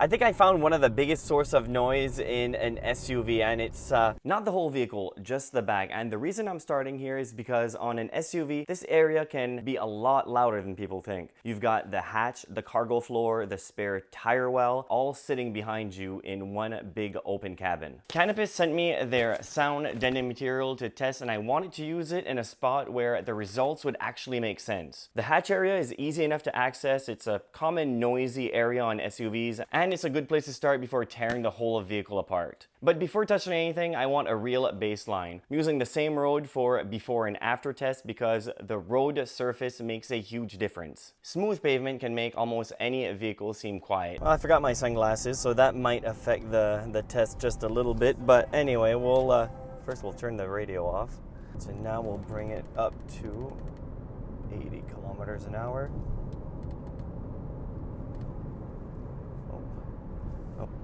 I think I found one of the biggest source of noise in an SUV, and it's not the whole vehicle, just the back. And the reason I'm starting here is because on an SUV, this area can be a lot louder than people think. You've got the hatch, the cargo floor, the spare tire well, all sitting behind you in one big open cabin. Canopus sent me their sound deadening material to test, and I wanted to use it in a spot where the results would actually make sense. The hatch area is easy enough to access. It's a common noisy area on SUVs, and it's a good place to start before tearing the whole vehicle apart. But before touching anything, I want a real baseline. I'm using the same road for before and after test because the road surface makes a huge difference. Smooth pavement can make almost any vehicle seem quiet. Well, I forgot my sunglasses, so that might affect the test just a little bit. But anyway, first we'll turn the radio off. So now we'll bring it up to 80 kilometers an hour.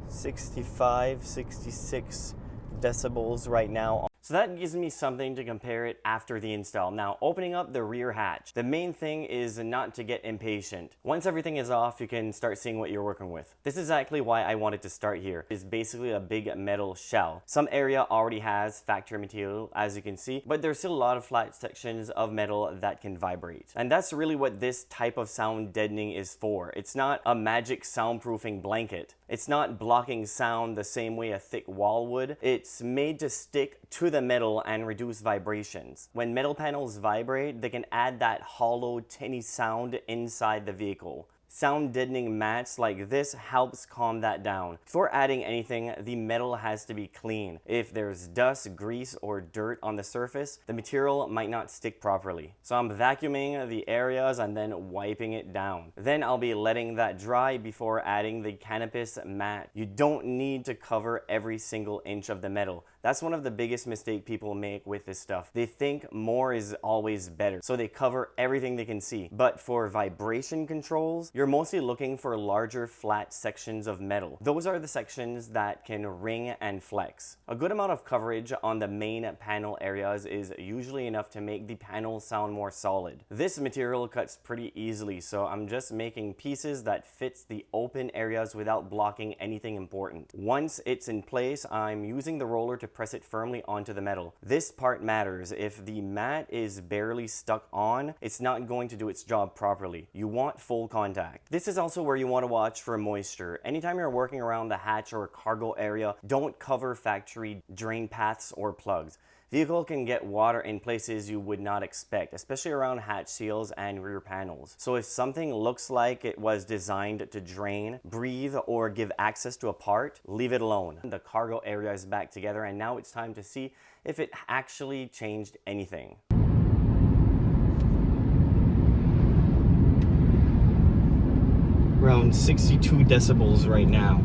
65, 66 decibels right now. So that gives me something to compare it after the install. Now, opening up the rear hatch. The main thing is not to get impatient. Once everything is off, you can start seeing what you're working with. This is exactly why I wanted to start here. It's basically a big metal shell. Some area already has factory material, as you can see, but there's still a lot of flat sections of metal that can vibrate. And that's really what this type of sound deadening is for. It's not a magic soundproofing blanket. It's not blocking sound the same way a thick wall would. It's made to stick to the metal and reduce vibrations. When metal panels vibrate, they can add that hollow, tinny sound inside the vehicle. Sound deadening mats like this helps calm that down. Before adding anything, the metal has to be clean. If there's dust, grease, or dirt on the surface, the material might not stick properly. So I'm vacuuming the areas and then wiping it down. Then I'll be letting that dry before adding the Canopus mat. You don't need to cover every single inch of the metal. That's one of the biggest mistakes people make with this stuff. They think more is always better, so they cover everything they can see. But for vibration controls, you're mostly looking for larger flat sections of metal. Those are the sections that can ring and flex. A good amount of coverage on the main panel areas is usually enough to make the panel sound more solid. This material cuts pretty easily, so I'm just making pieces that fits the open areas without blocking anything important. Once it's in place, I'm using the roller to press it firmly onto the metal. This part matters. If the mat is barely stuck on, it's not going to do its job properly. You want full contact. This is also where you want to watch for moisture. Anytime you're working around the hatch or cargo area, don't cover factory drain paths or plugs. Vehicle can get water in places you would not expect, especially around hatch seals and rear panels. So if something looks like it was designed to drain, breathe, or give access to a part, leave it alone. The cargo area is back together, and now it's time to see if it actually changed anything. Around 62 decibels right now.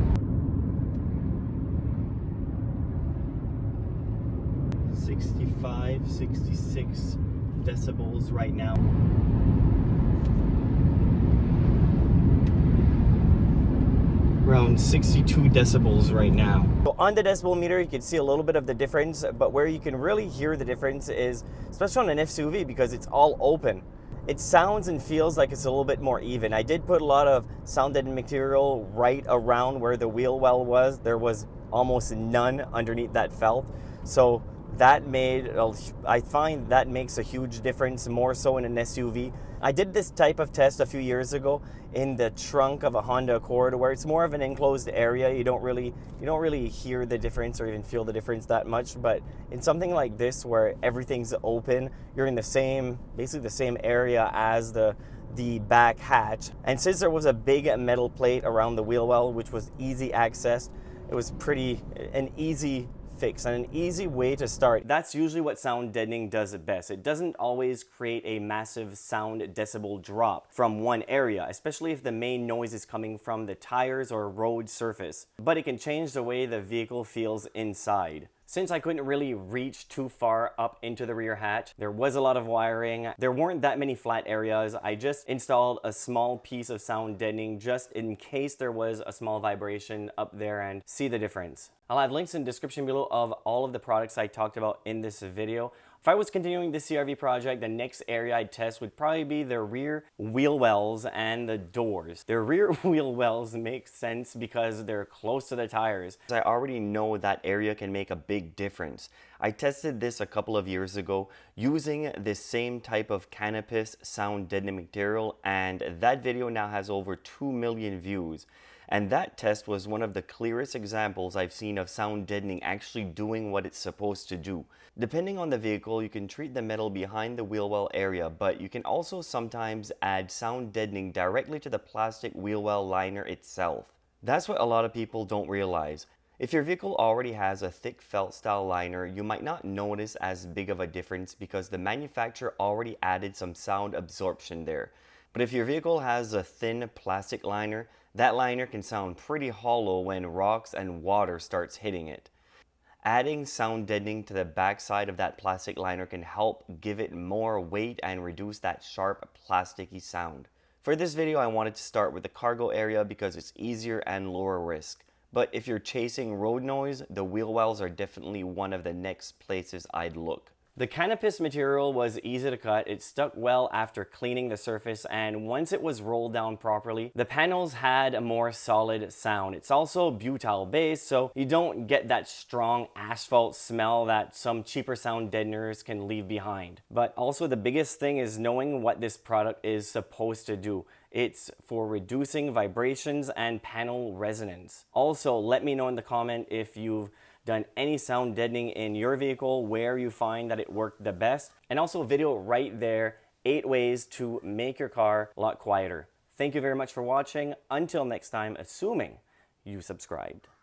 65, 66 decibels right now. Around 62 decibels right now. So on the decibel meter, you can see a little bit of the difference, but where you can really hear the difference is, especially on an SUV, because it's all open. It sounds and feels like it's a little bit more even. I did put a lot of sound deadening material right around where the wheel well was. There was almost none underneath that felt. So that I find that makes a huge difference, more so in an SUV. I did this type of test a few years ago in the trunk of a Honda Accord, where it's more of an enclosed area. You don't really hear the difference or even feel the difference that much. But in something like this, where everything's open, you're in basically the same area as the back hatch. And since there was a big metal plate around the wheel well, which was easy access, it was an easy fix and an easy way to start. That's usually what sound deadening does it best. It doesn't always create a massive sound decibel drop from one area, especially if the main noise is coming from the tires or road surface, but it can change the way the vehicle feels inside. Since I couldn't really reach too far up into the rear hatch, there was a lot of wiring. There weren't that many flat areas. I just installed a small piece of sound deadening just in case there was a small vibration up there, and see the difference. I'll have links in the description below of all of the products I talked about in this video. If I was continuing this CRV project, the next area I'd test would probably be the rear wheel wells and the doors. The rear wheel wells make sense because they're close to the tires. I already know that area can make a big difference. I tested this a couple of years ago using this same type of Canopus sound deadening material, and that video now has over 2 million views. And that test was one of the clearest examples I've seen of sound deadening actually doing what it's supposed to do. Depending on the vehicle, you can treat the metal behind the wheel well area, but you can also sometimes add sound deadening directly to the plastic wheel well liner itself. That's what a lot of people don't realize. If your vehicle already has a thick felt style liner, you might not notice as big of a difference because the manufacturer already added some sound absorption there. But if your vehicle has a thin plastic liner, that liner can sound pretty hollow when rocks and water starts hitting it. Adding sound deadening to the backside of that plastic liner can help give it more weight and reduce that sharp plasticky sound. For this video, I wanted to start with the cargo area because it's easier and lower risk. But if you're chasing road noise, the wheel wells are definitely one of the next places I'd look. The Canopus material was easy to cut, it stuck well after cleaning the surface, and once it was rolled down properly, the panels had a more solid sound. It's also butyl based, so you don't get that strong asphalt smell that some cheaper sound deadeners can leave behind. But also the biggest thing is knowing what this product is supposed to do. It's for reducing vibrations and panel resonance. Also, let me know in the comment if you've done any sound deadening in your vehicle, where you find that it worked the best, and also a video right there, 8 ways to make your car a lot quieter. Thank you very much for watching. Until next time, assuming you subscribed.